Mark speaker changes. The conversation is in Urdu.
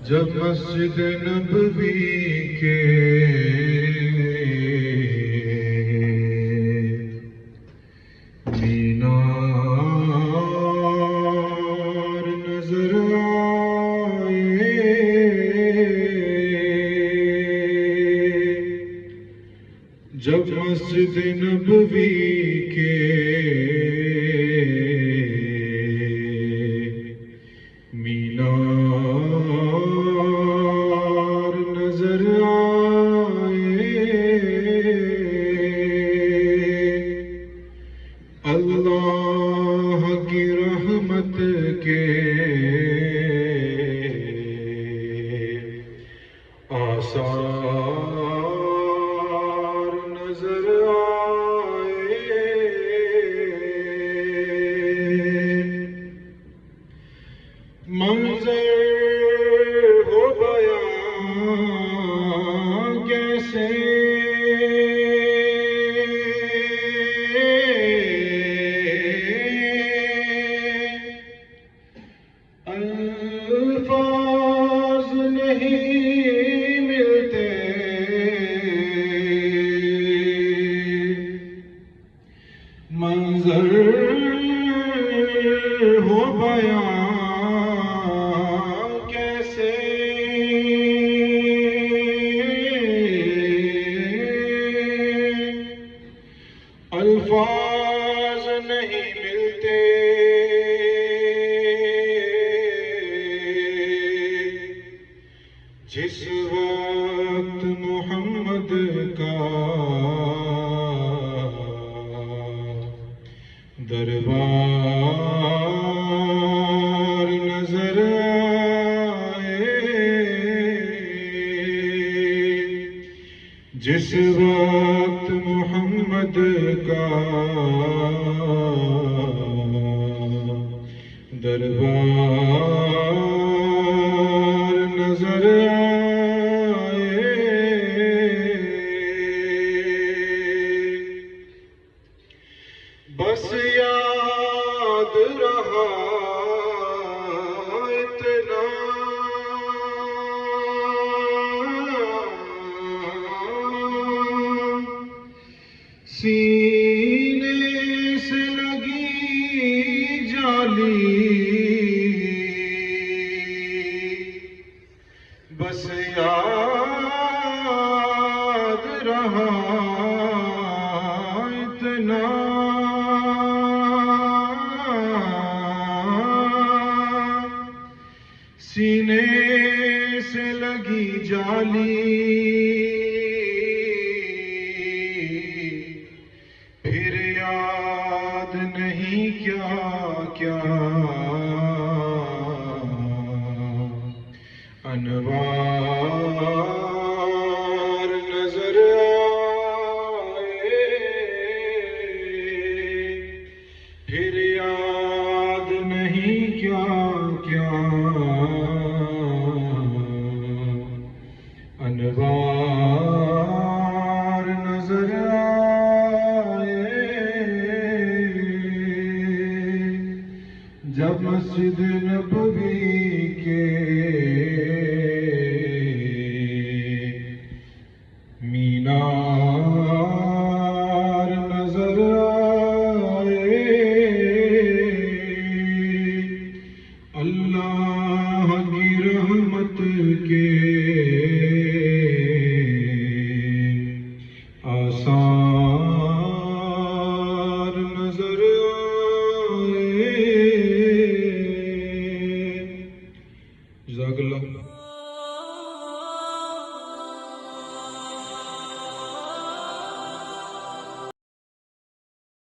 Speaker 1: جب مسجد نبوی کے مینار نظر آئے، جب مسجد نبوی کے مینار نظر آئے، اللہ کی رحمت کے آثار نظر آئے، منظر ہو بیان کیسے الفاظ نہیں ملتے، منظر ہو بیان کیسے، الفاظ نہیں ملتے، جس وقت محمد کا دربار نظر آئے، جس وقت محمد کا دربار نظر آئے، بس یاد رہا اتنا سینے سے لگی جالی، بس یاد رہا اتنا سینے سے لگی جالی، پھر یاد نہیں کیا کیا انوار نظر آئے، پھر یاد نہیں کیا کیا انوار نظر آئے، جب مسجد نبوی